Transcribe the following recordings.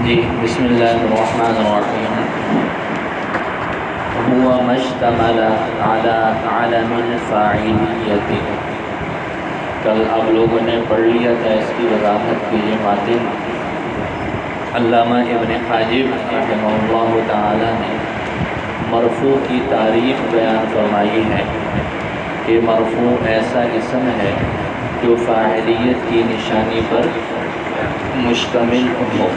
جی بسم اللہ الرحمن الرحیم هو ما اشتمل على علم الفاعلیت۔ کل آپ لوگوں نے پڑھ لیا تھا اس کی وضاحت کے لیے ماتن علامہ ابن حاجب رحمہ اللہ تعالی نے مرفوع کی تعریف بیان فرمائی ہے کہ مرفوع ایسا اسم ہے جو فاعلیت کی نشانی پر مشتمل ہو۔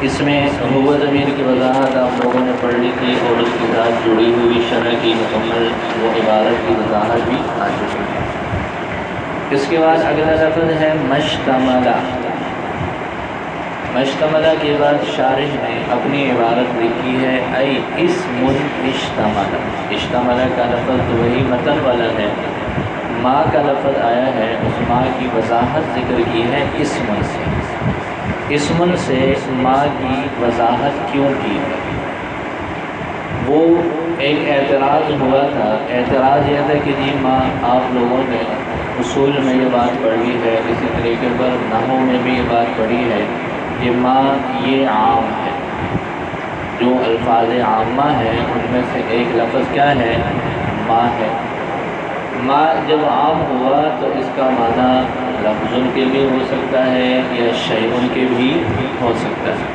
اس میں هو ضمیر کی وضاحت آپ لوگوں نے پڑھ لی تھی اور اس کے ساتھ جڑی ہوئی شرح کی مکمل وہ عبارت کی وضاحت بھی آ چکی ہے۔ اس کے بعد اگلا لفظ ہے مشتملہ۔ مشتملہ کے بعد شارح نے اپنی عبارت لکھی ہے ای اسم اشتملہ۔ اشتملہ کا لفظ تو وہی متن والا ہے، ما کا لفظ آیا ہے، اس ما کی وضاحت ذکر کی ہے اسم سے۔ اسم سے ما کی وضاحت کیوں کی ہے؟ وہ ایک اعتراض ہوا تھا۔ اعتراض یہ تھا کہ جی ما آپ لوگوں نے اصول میں یہ بات پڑھی ہے، اسی طریقے پر نحو میں بھی یہ بات پڑھی ہے کہ ما یہ عام ہے، جو الفاظ عامہ ہیں ان میں سے ایک لفظ کیا ہے؟ ما ہے۔ ما جب عام ہوا تو اس کا معنی لفظ کے بھی ہو سکتا ہے یا شیء کے بھی ہو سکتا ہے۔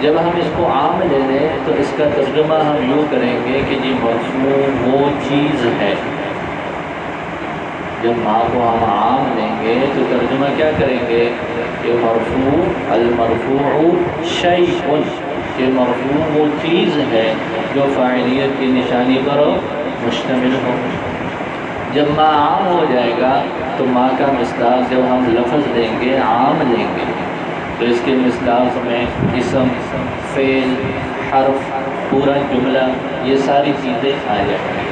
جب ہم اس کو عام لے لیں تو اس کا ترجمہ ہم یوں کریں گے کہ جی مرفوع وہ چیز ہے۔ جب ما کو ہم عام لیں گے تو ترجمہ کیا کریں گے کہ مرفوع المرفوع شیء، کہ مرفوع وہ چیز ہے جو فاعلیت کی نشانی پر مشتمل ہو۔ جب ما عام ہو جائے گا تو ما کا مصداق جب ہم لفظ لیں گے عام لیں گے تو اس کے مصداق میں اسم، فعل، حرف، پورا جملہ یہ ساری چیزیں آ جائیں گی۔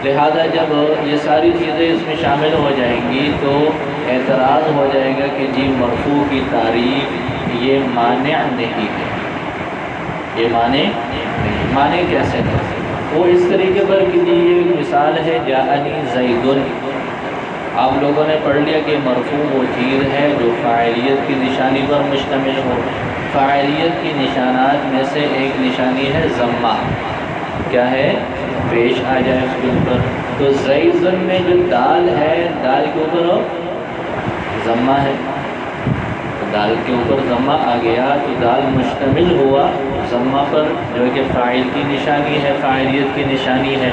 لہذا جب یہ ساری چیزیں اس میں شامل ہو جائیں گی تو اعتراض ہو جائے گا کہ جی مرفوع کی تعریف یہ مانع نہیں ہے۔ یہ مانع کیسے ہے؟ وہ اس طریقے پر کہ یہ مثال ہے جاءنی زید۔ آپ لوگوں نے پڑھ لیا کہ مرفوع وہ چیز ہے جو فاعلیت کی نشانی پر مشتمل ہو۔ فاعلیت کی نشانات میں سے ایک نشانی ہے ضمہ، کیا ہے؟ پیش آ جائے اس کے اوپر۔ تو زید میں جو دال ہے، دال کے اوپر ضمہ ہے، دال کے اوپر ضمہ آ گیا تو دال مشتمل ہوا ضمہ پر جو کہ فاعل کی نشانی ہے، فاعلیت کی نشانی ہے۔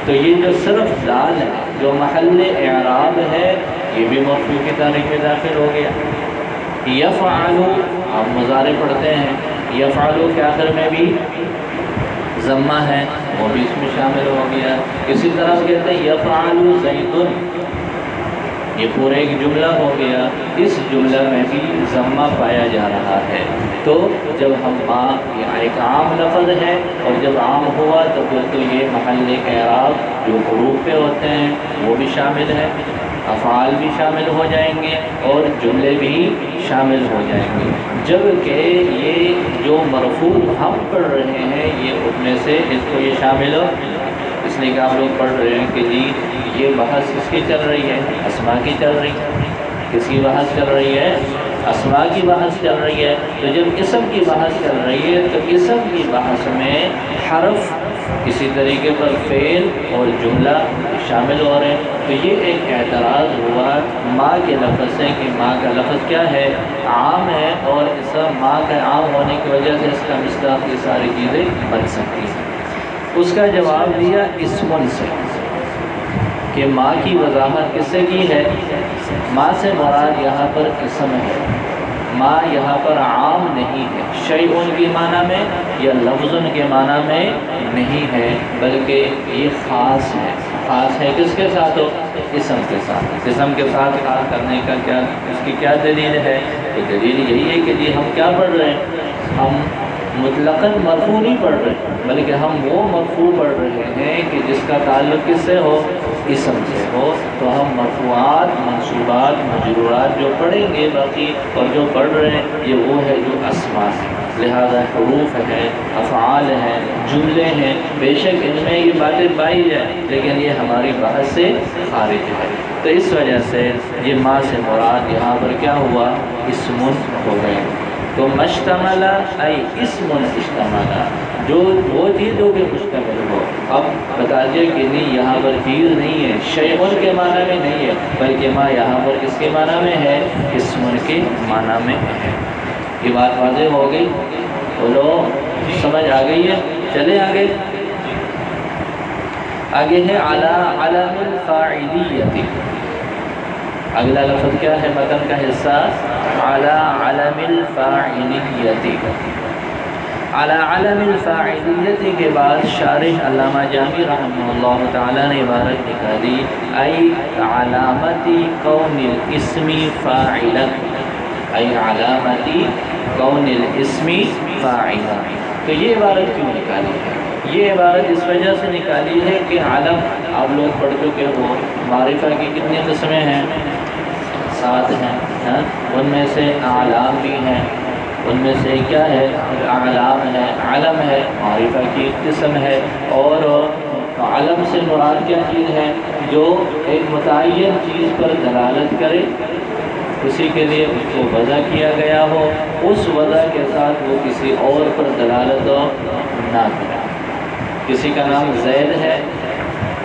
تو یہ جو صرف دال ہے جو محل اعراب ہے یہ بھی مرفوع کی تعریف میں داخل ہو گیا۔ یفعل آپ مضارع پڑھتے ہیں، یفعل کے آخر میں بھی ضمہ ہے، وہ بھی اس میں شامل ہو گیا۔ اسی طرح کہتے ہیں یفعل زید، یہ پورا ایک جملہ ہو گیا، اس جملہ میں بھی ضمہ پایا جا رہا ہے۔ تو جب ہم ما ایک عام لفظ ہے اور جب عام ہوا تو پھر تو یہ محل اعراب جو حروف پہ ہوتے ہیں وہ بھی شامل ہے، افعال بھی شامل ہو جائیں گے اور جملے بھی شامل ہو جائیں گے، جبکہ یہ جو مرفوع ہم پڑھ رہے ہیں یہ ان میں سے اس کو یہ شامل ہو۔ اس لیے کہ آپ لوگ پڑھ رہے ہیں کہ جی یہ بحث کس کی چل رہی ہے؟ اسماء کی چل رہی ہے۔ کس کی بحث چل رہی ہے؟ اسماء کی بحث چل رہی ہے۔ تو جب اسم کی بحث چل رہی ہے تو اسم کی بحث میں حرف، اسی طریقے پر فعل اور جملہ شامل ہو رہے ہیں۔ تو یہ ایک اعتراض ہوا ما کے لفظ سے کہ ما کا لفظ کیا ہے؟ عام ہے، اور اس ما کا عام ہونے کی وجہ سے اس کا مصداق یہ ساری چیزیں بن سکتی ہیں۔ اس کا جواب دیا اسم سے کہ ما کی وضاحت کس سے کی ہے؟ ما سے مراد یہاں پر اسم ہے، ما یہاں پر عام نہیں ہے، شیء کے معنی میں یا لفظ کے معنی میں نہیں ہے، بلکہ یہ خاص ہے۔ خاص ہے کس کے ساتھ ہو؟ اسم کے ساتھ۔ اسم کے ساتھ خاص کرنے کا کیا اس کی کیا دلیل ہے؟ تو دلیل یہی ہے کہ جی ہم کیا پڑھ رہے ہیں؟ ہم مطلقاً مرفوع نہیں پڑھ رہے بلکہ ہم وہ مرفوع پڑھ رہے ہیں کہ جس کا تعلق کس سے ہو؟ اسم سے ہو۔ تو ہم مرفوعات، منصوبات، مجرورات جو پڑھیں گے باقی اور جو پڑھ رہے ہیں یہ وہ ہے جو اسماء ہے۔ لہذا حروف ہیں، افعال ہیں، جملے ہیں، بے شک ان میں یہ باتیں پائی جائیں لیکن یہ ہماری بحث سے خارج ہے۔ تو اس وجہ سے یہ ما سے مراد یہاں پر کیا ہوا؟ اسم ہو گئے۔ تو مشتمل ای اسم اشتمل، جو وہ چیز جو کہ مشتمل ہو۔ اب بتا دیا کہ نہیں یہاں پر چیز نہیں ہے، شیء کے معنی میں نہیں ہے، بلکہ ما یہاں پر کس کے معنی میں ہے؟ اسم کے معنی میں ہے۔ یہ بات واضح ہو گئی؟ بولو سمجھ آ گئی ہے؟ چلے آگے۔ آگے ہے علی علم الفاعلیت۔ اگلا لفظ کیا ہے متن کا حصہ؟ علی علم الفاعلیت۔ علی علم الفاعلیت کے بعد شارح علامہ جامی رحمہ اللہ تعالی نے عبارت نکالی ای علامتی کون الاسم فاعلا، ای علامتی کون الاسم فاعلا۔ تو یہ عبارت کیوں نکالی ہے؟ یہ عبارت اس وجہ سے نکالی ہے کہ علم آپ لوگ پڑھ چکے ہو، معرفہ کی کتنی قسمیں ہیں؟ 7 ہیں، ان میں سے اعلام بھی ہیں، ان میں سے کیا ہے؟ اعلام ہے، علم ہے، معرفہ کی قسم ہے۔ اور علم سے مراد کیا چیز ہے؟ جو ایک متعین چیز پر دلالت کرے، کسی کے لیے اس کو وضع کیا گیا ہو، اس وضع کے ساتھ وہ کسی اور پر دلالت نہ کرے۔ کسی کا نام زید ہے،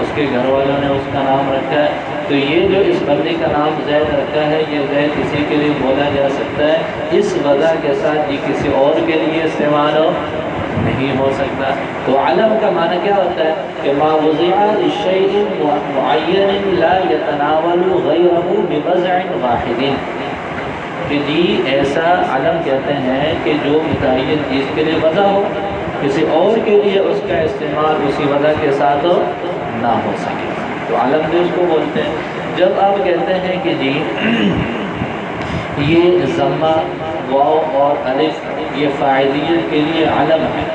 اس کے گھر والوں نے اس کا نام رکھا ہے، تو یہ جو اس بندے کا نام زید رکھا ہے، یہ زید کسی کے لیے بولا جا سکتا ہے، اس وضع کے ساتھ یہ کسی اور کے لیے استعمال نہیں ہو سکتا۔ تو علم کا معنی کیا ہوتا ہے؟ کہ ما وضع لشیء معین لا يتناول غیرہ بوضع واحد، کہ جی ایسا علم کہتے ہیں کہ جو متعین چیز کے لیے وضع ہو، کسی اور کے لیے اس کا استعمال اسی وضع کے ساتھ نہ ہو سکے، تو علم بھی اس کو بولتے ہیں۔ جب آپ کہتے ہیں کہ جی یہ ضمہ، واو اور الف یہ فاعلیت کے لیے علم ہے،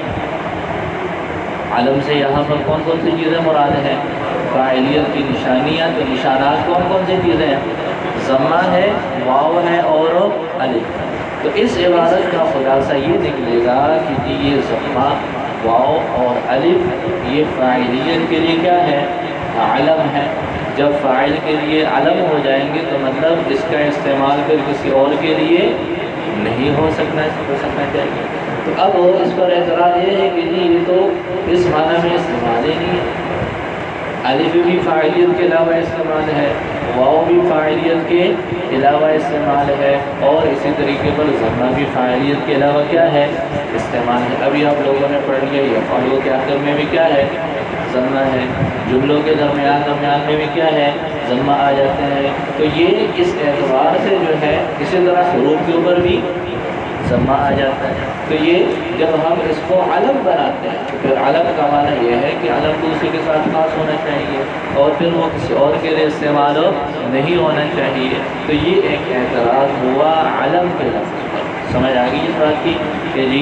علم سے یہاں پر کون کون سی چیزیں مراد ہیں؟ فاعلیت کی نشانیاں، تو نشانات کون کون سی چیزیں ہیں؟ ضمہ ہے، واو ہے اور الف۔ تو اس عبارت کا خلاصہ یہ نکلے گا کہ جی یہ ضمہ، واو اور الف یہ فاعلیت کے لیے کیا ہے؟ علم ہے۔ جب فاعل کے لیے علم ہو جائیں گے تو مطلب اس کا استعمال پھر کسی اور کے لیے نہیں ہو سکنا چاہیے۔ تو اب اس پر اعتراض یہ ہے کہ جی یہ تو اس معنی میں استعمال ہی نہیں ہے، الف بھی فاعلیت کے علاوہ استعمال ہے، واو بھی فاعلیت کے علاوہ استعمال ہے، اور اسی طریقے پر ضمہ بھی فاعلیت کے علاوہ کیا ہے؟ استعمال ہے۔ ابھی آپ لوگوں نے پڑھ لیا یفعلوا کے آخر میں بھی کیا ہے؟ ضمہ ہے، جملوں کے درمیان میں بھی کیا ہے؟ ضمہ آ جاتے ہیں۔ تو یہ اس اعتبار سے جو ہے، اسی طرح حروف کے اوپر بھی ضمہ آ جاتا ہے۔ تو یہ جب ہم اس کو علم بناتے ہیں تو پھر علم کا معنی یہ ہے کہ علم دوسرے کے ساتھ خاص ہونا چاہیے اور پھر وہ کسی اور کے لیے استعمال نہیں ہونا چاہیے۔ تو یہ ایک اعتراض ہوا علم کے لفظ پر۔ سمجھ آ گئی اس بات کی کہ جی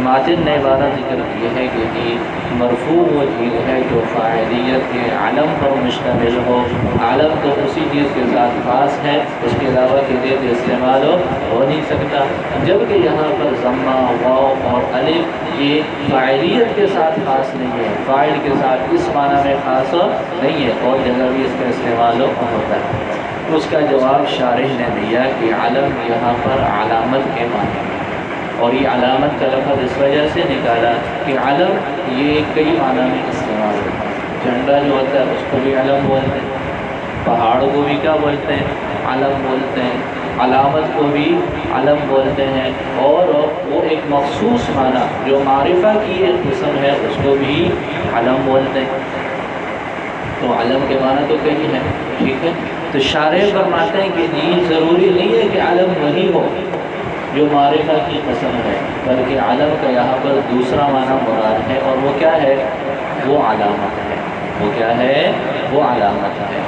ماتن نے عبارت ذکر کی ہے کہ جی مرفوع وہ چیز ہے جو فاعلیت کے علم پر مشتمل ہو، علم تو اسی چیز کے ساتھ خاص ہے، اس کے علاوہ کے لیے استعمال ہو نہیں سکتا۔ جبکہ یہاں پر ضمہ، واو اور الف یہ فاعلیت کے ساتھ خاص نہیں ہے، فاعل کے ساتھ اس معنی میں خاص نہیں ہے، اور جگہ بھی اس کا استعمال ہوتا ہے۔ اس کا جواب شارح نے دیا کہ علم یہاں پر علامت کے معنی میں، اور یہ علامت کا لفظ اس وجہ سے نکالا کہ علم یہ کئی معنی میں استعمال ہوتا ہے۔ جھنڈا جو ہوتا ہے اس کو بھی علم بولتے ہیں، پہاڑ کو بھی کیا بولتے ہیں؟ علم بولتے ہیں، علامت کو بھی علم بولتے ہیں، اور وہ ایک مخصوص معنی جو معرفہ کی ایک قسم ہے اس کو بھی علم بولتے ہیں۔ تو علم کے معنی تو کئی ہیں، ٹھیک ہے۔ تو شارح فرماتے ہیں کہ جی ضروری نہیں ہے کہ علم وہی ہو جو معرفہ کی قسم ہے، بلکہ علم کا یہاں پر دوسرا معنی مراد ہے، اور وہ کیا ہے؟ وہ علامت ہے۔ وہ کیا ہے؟ وہ علامت ہے۔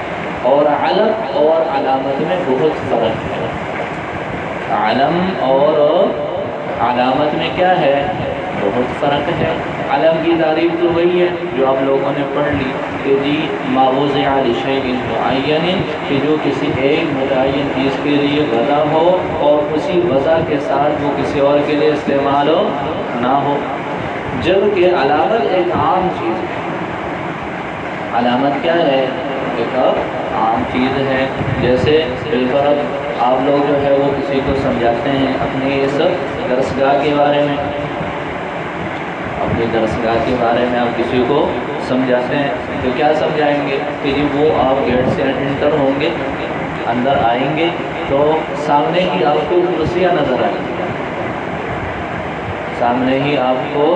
اور علم اور علامت میں بہت فرق ہے۔ علم اور علامت میں کیا ہے؟ بہت فرق ہے۔ علم کی تعریف تو وہی ہے جو آپ لوگوں نے پڑھ لی کہ جی ما وضع لشیء معین، کہ جو کسی ایک متعین چیز کے لیے وضع ہو اور اسی وضع کے ساتھ وہ کسی اور کے لیے استعمال نہ ہو۔ جبکہ علامت ایک عام چیز ہے۔ علامت کیا ہے؟ ایک عام چیز ہے. جیسے بالفرض آپ لوگ جو ہے وہ کسی کو سمجھاتے ہیں اپنی اس درسگاہ کے بارے میں، اپنی درسگاہ کے بارے میں آپ کسی کو سمجھاتے ہیں تو کیا سمجھائیں گے کہ جی وہ آپ گیٹ سے انٹر ہوں گے، اندر آئیں گے تو سامنے ہی آپ کو کرسیاں نظر آئیں گی، سامنے ہی آپ کو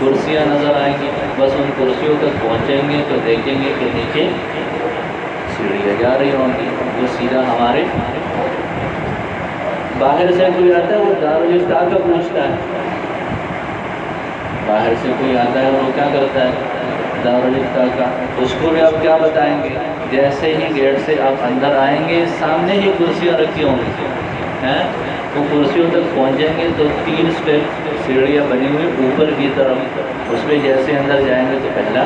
کرسیاں نظر آئیں گی. بس ان کرسیوں تک پہنچیں گے تو دیکھیں گے کہ نیچے سیڑھیاں جا رہی ہوں گی، وہ سیدھا ہمارے باہر سے کوئی آتا ہے وہ دارالفتاء کا پوچھتا ہے، باہر سے کوئی آتا ہے وہ کیا کرتا ہے دارالفتاء کا، اس کو بھی آپ کیا بتائیں گے؟ جیسے ہی گیٹ سے آپ اندر آئیں گے سامنے ہی کرسیاں رکھی ہوں گی، وہ کرسیوں تک پہنچیں گے تو 3 اسٹیپ سیڑھیاں بنی ہوئی اوپر کی طرف، اس میں جیسے اندر جائیں گے تو پہلا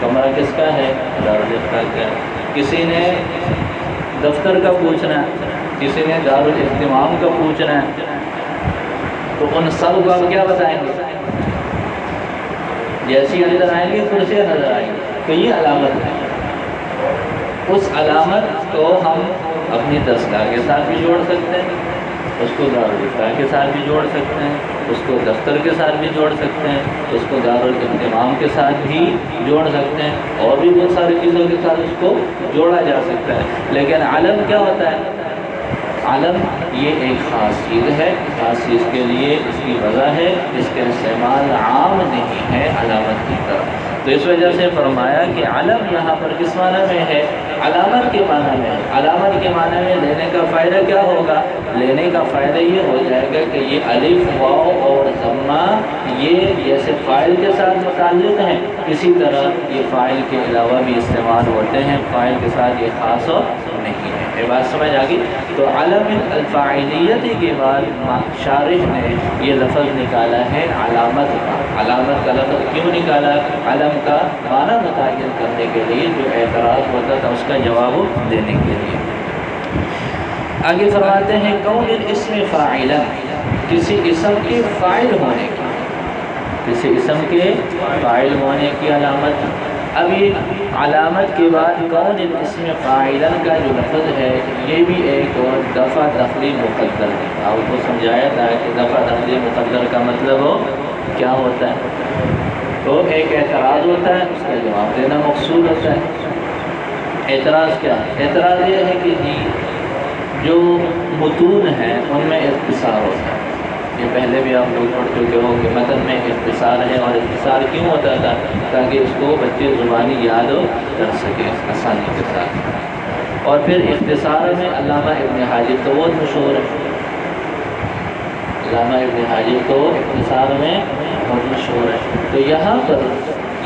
کمرہ کس کا ہے؟ دارالفتاء کا. کسی نے دفتر کا پوچھنا ہے، کسی نے دارالاہتمام کا پوچھنا ہے تو ان سب کو آپ کیا بتائیں گے؟ جیسی اندر آئیں گے کرسیاں نظر آئیں گی. تو یہ علامت ہے. اس علامت کو ہم اپنی درسگاہ کے ساتھ بھی جوڑ سکتے ہیں، اس کو دارالفتاء کے ساتھ بھی جوڑ سکتے ہیں، اس کو دفتر کے ساتھ بھی جوڑ سکتے ہیں، اس کو دارالاہتمام کے ساتھ بھی جوڑ سکتے ہیں، اور بھی بہت ساری چیزوں کے ساتھ اس کو جوڑا جا سکتا ہے. لیکن علم کیا ہوتا ہے؟ علم یہ ایک خاص چیز ہے، خاص چیز کے لیے اس کی وجہ ہے، اس کا استعمال عام نہیں ہے علامت کی طرح. تو اس وجہ سے فرمایا کہ علم یہاں پر کس معنی میں ہے؟ علامت کے معنی میں ہے. علامت کے معنی میں لینے کا فائدہ کیا ہوگا؟ لینے کا فائدہ یہ ہو جائے گا کہ یہ الف واو اور ضمہ یہ جیسے فاعل کے ساتھ متعلق ہیں، اسی طرح یہ فاعل کے علاوہ بھی استعمال ہوتے ہیں، فاعل کے ساتھ یہ خاص نہیں ہے. یہ بات سمجھ آ گئی؟ تو علم الفاعلیت کے بعد شارح نے یہ لفظ نکالا ہے علامت کا. علامت کا لفظ کیوں نکالا؟ علم کا معنی متعین کرنے کے لیے، جو اعتراض ہوتا تھا اس کا جواب دینے کے لیے. آگے فرماتے ہیں کون الاسم فاعلا، کسی اسم کے فاعل ہونے کی، کسی اسم کے فاعل ہونے کی علامت. اب یہ علامت کے بعد کون الاسم فاعلا کا جو لفظ ہے یہ بھی ایک اور دفع دخلی مقدر ہے. آپ کو سمجھایا تھا کہ دفع دخلی مقدر کا مطلب کیا ہوتا ہے؟ تو ایک اعتراض ہوتا ہے، اس کا جواب دینا مقصود ہوتا ہے. اعتراض کیا ہے؟ اعتراض یہ ہے کہ جی جو متون ہیں ان میں اختصار ہوتا ہے. یہ پہلے بھی آپ لوگ پڑھ چکے ہو کہ متن میں اختصار ہے، اور اختصار کیوں ہوتا تھا؟ تاکہ اس کو بچے زبانی یاد کر سکیں آسانی کے ساتھ. اور پھر اختصار میں علامہ ابن حاجب تو بہت مشہور ہے، علامہ ابن حاجب تو اختصار میں بہت مشہور ہے. تو یہاں پر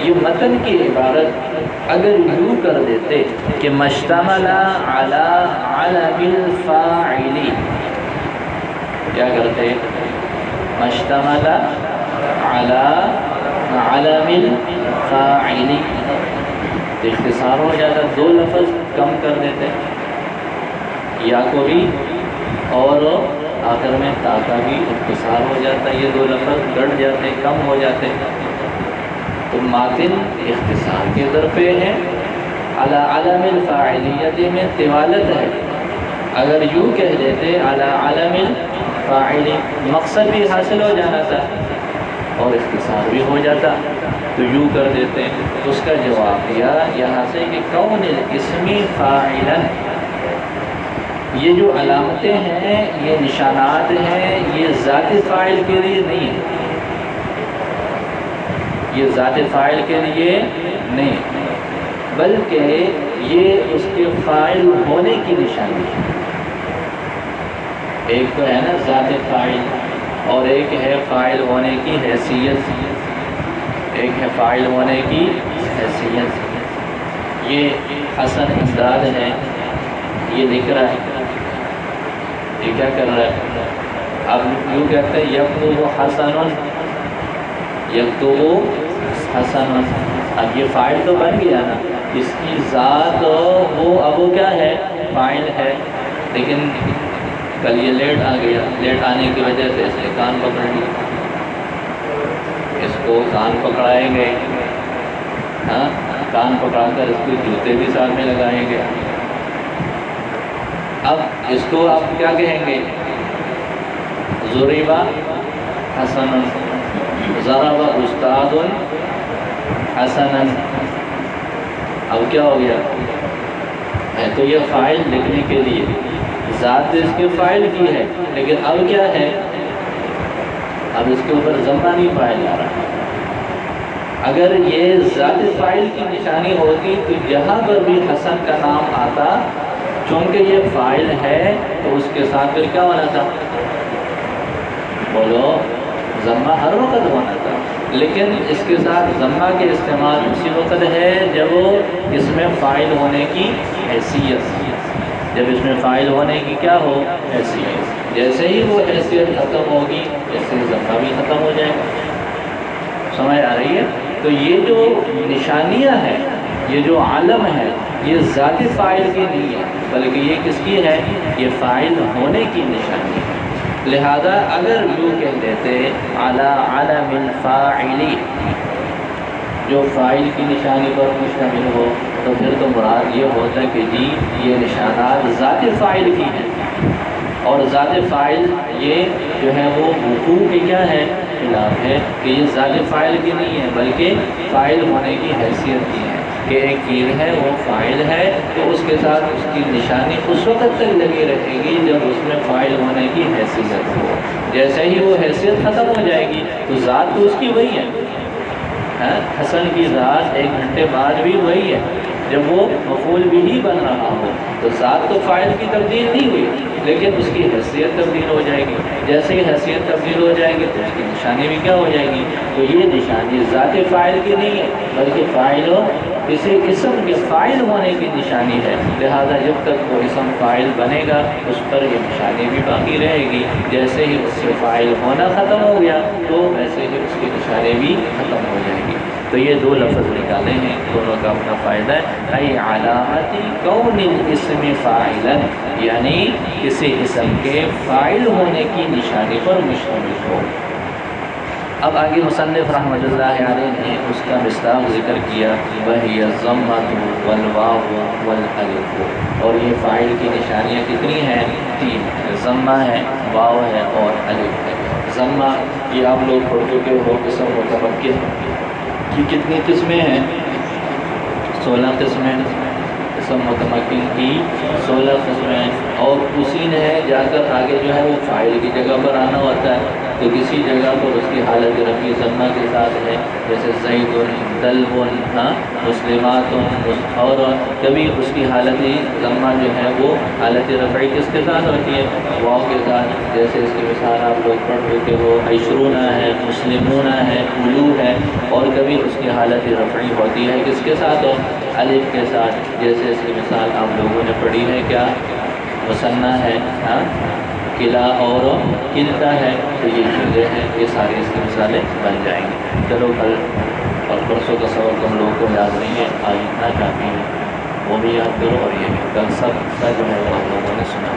یہ متن کی عبارت اگر یوں کر دیتے کہ مشتمل علی علم الفاعل، کیا کرتے؟ مشتمل علی علم الفاعل، اختصار ہو جاتا، 2 لفظ کم کر دیتے، یا کو بھی اور آخر میں تا کا بھی اختصار ہو جاتا، یہ 2 لفظ گڑ جاتے، کم ہو جاتے. تو ماتن اختصار کے در پہ ہے، علی علم الفاعلیت میں طوالت ہے. اگر یوں کہہ دیتے علی علم الفاعل، مقصد بھی حاصل ہو جانا تھا اور اختصار بھی ہو جاتا، تو یوں کر دیتے ہیں. اس کا جواب دیا یہاں سے کہ کون الاسم فاعلا، یہ جو علامتیں ہیں، یہ نشانات ہیں، یہ ذات فاعل کے لیے نہیں ہے، یہ ذات فاعل کے لیے نہیں، بلکہ یہ اس کے فاعل ہونے کی نشانی ہے. ایک تو ہے نا ذات فاعل، اور ایک ہے فاعل ہونے کی حیثیت، ایک ہے فاعل ہونے کی حیثیت. یہ حسن امداد ہے، یہ لکھ رہا ہے، یہ کیا کر رہا ہے؟ اب یوں کہتے ہیں یکتب حسن، یکتب حسن. اب یہ فاعل تو بن گیا نا، اس کی ذات اب وہ کیا ہے؟ فاعل ہے. لیکن کل یہ لیٹ آ گیا، لیٹ آنے کی وجہ سے اس نے کان پکڑ لیا، اس کو کان پکڑائیں گے، ہاں کان پکڑا کر اس کے جوتے بھی ساتھ میں لگائیں گے. اب اس کو آپ کیا کہیں گے؟ ضربا حسنا، ضرب استاد حسنا. اب کیا ہو گیا؟ ہے تو یہ فاعل لکھنے کے لیے، ذات اس کے فاعل کی ہے، لیکن اب کیا ہے؟ اب اس کے اوپر ضمہ نہیں پایا جا رہا. اگر یہ ذات فاعل کی نشانی ہوتی تو جہاں پر بھی حسن کا نام آتا، چونکہ یہ فاعل ہے تو اس کے ساتھ پھر کیا ہونا تھا؟ بولو، ضمہ ہر وقت ہونا تھا. لیکن اس کے ساتھ ضمہ کے استعمال اسی وقت ہے جب اس میں فاعل ہونے کی حیثیت، جب اس میں فاعل ہونے کی کیا ہو؟ حیثیت. جیسے ہی وہ حیثیت ختم ہوگی ایسے ضمہ بھی ختم ہو جائے گا. سمجھ آ رہی ہے؟ تو یہ جو نشانیاں ہیں، یہ جو عالم ہے، یہ ذات فاعل کی نہیں ہے بلکہ یہ کس کی ہے؟ یہ فاعل ہونے کی نشانی ہے. لہذا اگر یوں کہہ دیتے علی علم الفاعل، جو فاعل کی نشانی پر مشتمل ہو، تو پھر تو مراد یہ ہوتا ہے کہ جی یہ نشانات ذات فاعل کی ہیں، اور ذات فاعل یہ جو ہے وہ وقوع کی کیا ہے؟ خلاف ہے، کہ یہ ذات فاعل کی نہیں ہے بلکہ فاعل ہونے کی حیثیت کی ہے. کہ ایک چیز ہے وہ فاعل ہے تو اس کے ساتھ اس کی نشانی اس وقت تک لگی رہے گی جب اس میں فاعل ہونے کی حیثیت ہو. جیسے ہی وہ حیثیت ختم ہو جائے گی تو ذات تو اس کی وہی ہے. حسن کی ذات 1 گھنٹے بعد بھی وہی ہے جب وہ مفعول بھی بن رہا ہو. تو ذات تو فاعل کی تبدیل نہیں ہوئی لیکن اس کی حیثیت تبدیل ہو جائے گی. جیسے ہی حیثیت تبدیل ہو جائے گی تو اس کی نشانی بھی کیا ہو جائے گی؟ تو یہ نشانی ذات فاعل کی نہیں ہے بلکہ فاعل کسی اسم کے فاعل ہونے کی نشانی ہے. لہذا جب تک وہ اسم فاعل بنے گا اس پر یہ نشانی بھی باقی رہے گی. جیسے ہی اس سے فاعل ہونا ختم ہو گیا تو ویسے ہی اس کی نشانی بھی ختم ہو جائے گی. تو یہ 2 لفظ نکالے ہیں، دونوں کا اپنا فائدہ ہے. ای علامت کون الاسم فاعلا، یعنی کسی اسم کے فاعل ہونے کی نشانی پر مشتمل ہو. اب آگے مصنف رحمۃ اللہ علیہ نے اس کا مصداق ذکر کیا، وہی الضمہ والواو والالف. اور یہ فاعل کی نشانیاں کتنی ہیں؟ 3. ضمہ ہے، واو ہے اور الف ہے. ضمہ یہ آپ لوگ پڑھ چکے ہو، اسم متمکن کی کتنی قسمیں ہیں؟ 16 قسمیں. اسم متمکن کی 16 قسمیں. اور اسی نے جا کر آگے جو ہے وہ فاعل کی جگہ پر آنا ہوتا ہے. تو کسی جگہ پر اس کی حالت رفعی ضمہ کے ساتھ ہے، جیسے زید دلب مسلمات. اور کبھی اس کی حالت ضمہ جو ہے وہ حالت رفعی کس کے ساتھ ہوتی ہے؟ واو کے ساتھ. جیسے اس کی مثال آپ لوگ پڑھ چکے ہو، عشرون ہے، مسلمون ہے، اولو ہے. اور کبھی اس کی حالت رفعی ہوتی ہے کس کے ساتھ ہو؟ الف کے ساتھ. جیسے اس کی مثال آپ لوگوں نے پڑھی ہے، کیا مثنیٰ ہے، قلعہ اور قلتا ہے. تو یہ چیزیں ہیں، یہ ساری اس کی مثالیں بن جائیں گی. چلو کل اور پرسوں کا سبق تم لوگوں کو یاد نہیں ہے، آج اتنا کافی ہے، وہ بھی یاد کرو. اور یہ بھی کل سب کا جو ہے وہ ہم لوگوں نے سنا.